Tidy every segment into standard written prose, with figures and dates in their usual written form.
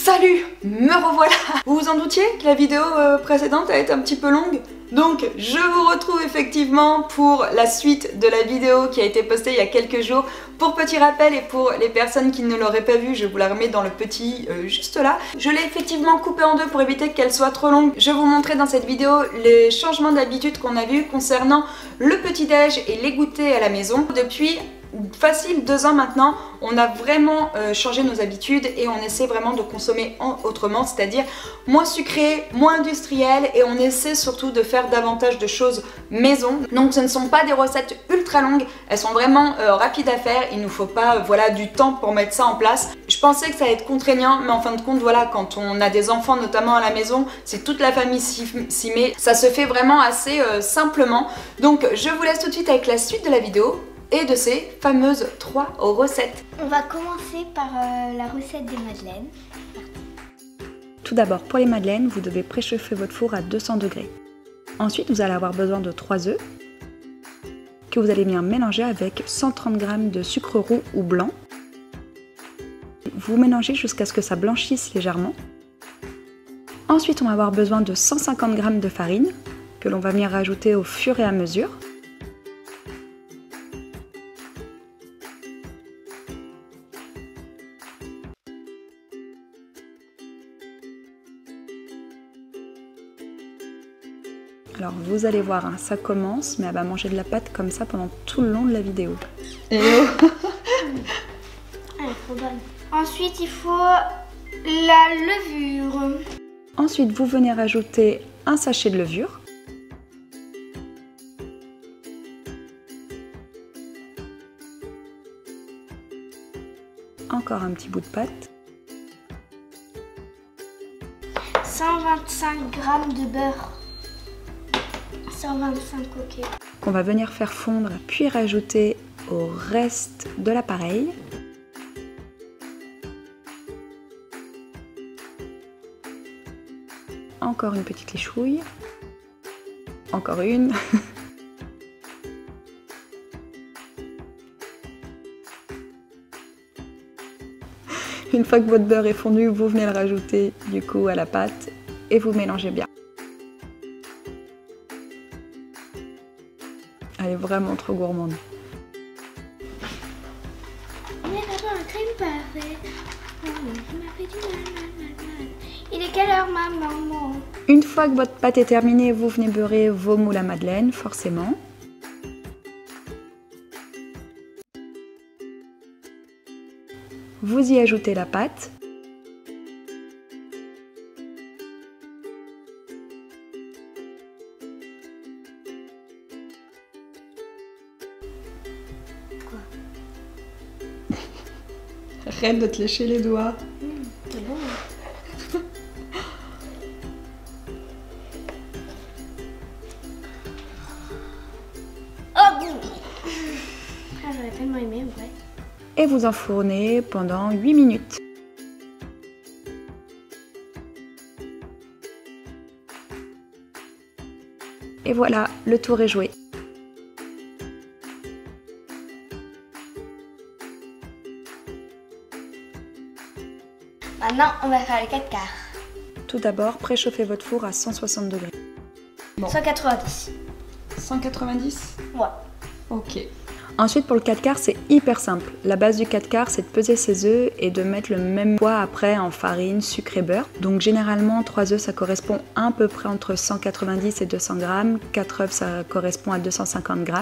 Salut, me revoilà. Vous vous en doutiez que la vidéo précédente a été un petit peu longue? Donc je vous retrouve effectivement pour la suite de la vidéo qui a été postée il y a quelques jours. Pour petit rappel et pour les personnes qui ne l'auraient pas vue, je vous la remets dans le petit juste là. Je l'ai effectivement coupée en deux pour éviter qu'elle soit trop longue. Je vous montrais dans cette vidéo les changements d'habitude qu'on a vus concernant le petit-déj et les goûters à la maison. Depuis facile 2 ans maintenant, on a vraiment changé nos habitudes et on essaie vraiment de consommer autrement, c'est-à-dire moins sucré, moins industriel, et on essaie surtout de faire davantage de choses maison. Donc ce ne sont pas des recettes ultra longues, elles sont vraiment rapides à faire, il nous faut pas voilà, du temps pour mettre ça en place. Je pensais que ça allait être contraignant, mais en fin de compte voilà, quand on a des enfants notamment à la maison, si toute la famille s'y met, ça se fait vraiment assez simplement. Donc je vous laisse tout de suite avec la suite de la vidéo et de ces fameuses 3 recettes. On va commencer par la recette des madeleines. Tout d'abord, pour les madeleines, vous devez préchauffer votre four à 200 degrés. Ensuite, vous allez avoir besoin de 3 œufs que vous allez bien mélanger avec 130 g de sucre roux ou blanc. Vous mélangez jusqu'à ce que ça blanchisse légèrement. Ensuite, on va avoir besoin de 150 g de farine que l'on va venir rajouter au fur et à mesure. Alors vous allez voir, hein, ça commence, mais elle va manger de la pâte comme ça pendant tout le long de la vidéo. Elle est trop bonne. Ensuite, il faut la levure. Ensuite, vous venez rajouter un sachet de levure. Encore un petit bout de pâte. 125 g de beurre. 125, ok. Qu'on va venir faire fondre, puis rajouter au reste de l'appareil. Encore une petite échouille. Encore une. Une fois que votre beurre est fondu, vous venez le rajouter du coup à la pâte et vous mélangez bien. Elle est vraiment trop gourmande. Mais d'abord un crème parfait. Il est quelle heure, maman? Une fois que votre pâte est terminée, vous venez beurrer vos moules à madeleine, forcément. Vous y ajoutez la pâte. Arrête de te lécher les doigts. C'est bon. Oh bon. J'aurais tellement aimé, ouais. Et vous enfournez pendant 8 minutes. Et voilà, le tour est joué. Maintenant, on va faire les 4 quarts. Tout d'abord, préchauffez votre four à 160 degrés. Bon. 190. 190? Ouais. Ok. Ensuite, pour le 4 quarts, c'est hyper simple. La base du 4 quarts, c'est de peser ses œufs et de mettre le même poids après en farine, sucre et beurre. Donc généralement, 3 œufs, ça correspond à peu près entre 190 et 200 g. 4 œufs, ça correspond à 250 g.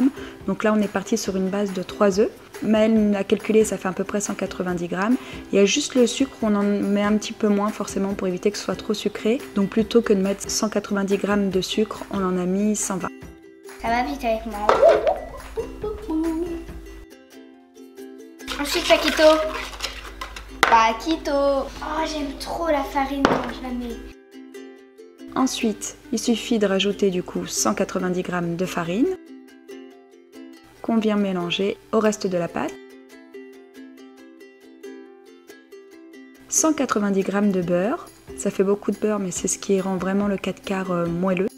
Donc là, on est parti sur une base de 3 œufs. Maëlle a calculé, ça fait à peu près 190 g. Il y a juste le sucre, on en met un petit peu moins forcément pour éviter que ce soit trop sucré. Donc plutôt que de mettre 190 g de sucre, on en a mis 120. Ça va vite avec moi. Ensuite, Paquito. Paquito. Oh, j'aime trop la farine quand je la mets. Ensuite, il suffit de rajouter du coup 190 g de farine qu'on vient mélanger au reste de la pâte. 190 g de beurre. Ça fait beaucoup de beurre, mais c'est ce qui rend vraiment le 4 quarts moelleux.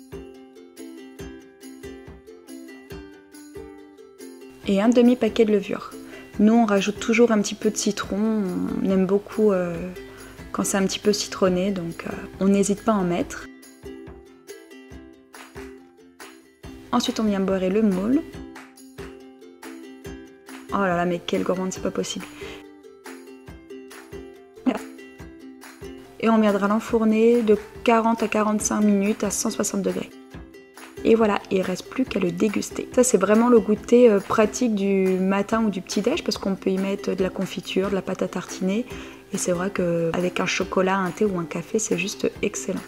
Et un demi-paquet de levure. Nous, on rajoute toujours un petit peu de citron. On aime beaucoup quand c'est un petit peu citronné, donc on n'hésite pas à en mettre. Ensuite on vient beurrer le moule. Oh là là, mais quelle gourmande, c'est pas possible. Et on viendra l'enfourner de 40 à 45 minutes à 160 degrés. Et voilà, il ne reste plus qu'à le déguster. Ça, c'est vraiment le goûter pratique du matin ou du petit-déj parce qu'on peut y mettre de la confiture, de la pâte à tartiner. Et c'est vrai qu'avec un chocolat, un thé ou un café, c'est juste excellent.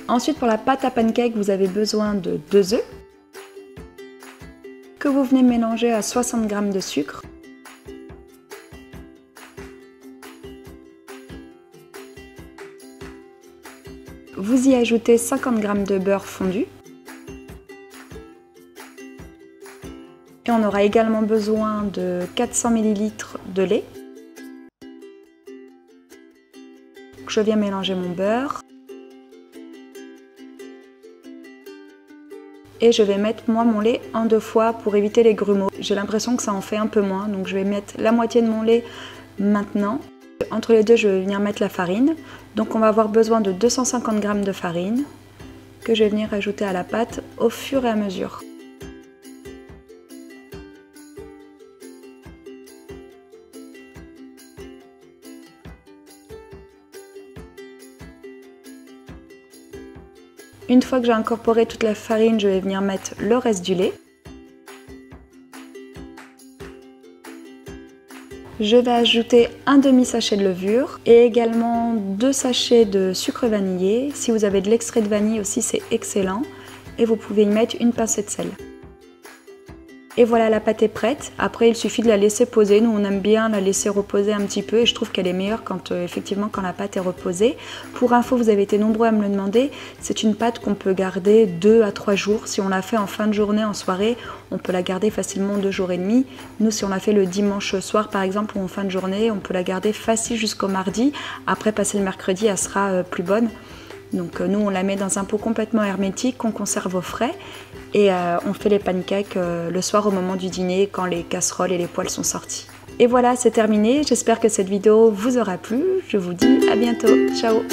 Ensuite, pour la pâte à pancake, vous avez besoin de 2 œufs que vous venez mélanger à 60 g de sucre. Vous y ajoutez 50 g de beurre fondu. Et on aura également besoin de 400 ml de lait. Je viens mélanger mon beurre. Et je vais mettre moi mon lait en 2 fois pour éviter les grumeaux. J'ai l'impression que ça en fait un peu moins, donc je vais mettre la moitié de mon lait maintenant. Entre les deux, je vais venir mettre la farine. Donc on va avoir besoin de 250 g de farine que je vais venir ajouter à la pâte au fur et à mesure. Une fois que j'ai incorporé toute la farine, je vais venir mettre le reste du lait. Je vais ajouter un demi-sachet de levure et également 2 sachets de sucre vanillé. Si vous avez de l'extrait de vanille aussi, c'est excellent. Et vous pouvez y mettre une pincée de sel. Et voilà, la pâte est prête. Après, il suffit de la laisser poser. Nous, on aime bien la laisser reposer un petit peu et je trouve qu'elle est meilleure quand effectivement quand la pâte est reposée. Pour info, vous avez été nombreux à me le demander. C'est une pâte qu'on peut garder 2 à 3 jours. Si on la fait en fin de journée, en soirée, on peut la garder facilement 2 jours et demi. Nous, si on la fait le dimanche soir, par exemple, ou en fin de journée, on peut la garder facile jusqu'au mardi. Après, passer le mercredi, elle sera plus bonne. Donc nous, on la met dans un pot complètement hermétique qu'on conserve au frais et on fait les pancakes le soir au moment du dîner quand les casseroles et les poêles sont sortis. Et voilà, c'est terminé. J'espère que cette vidéo vous aura plu. Je vous dis à bientôt. Ciao!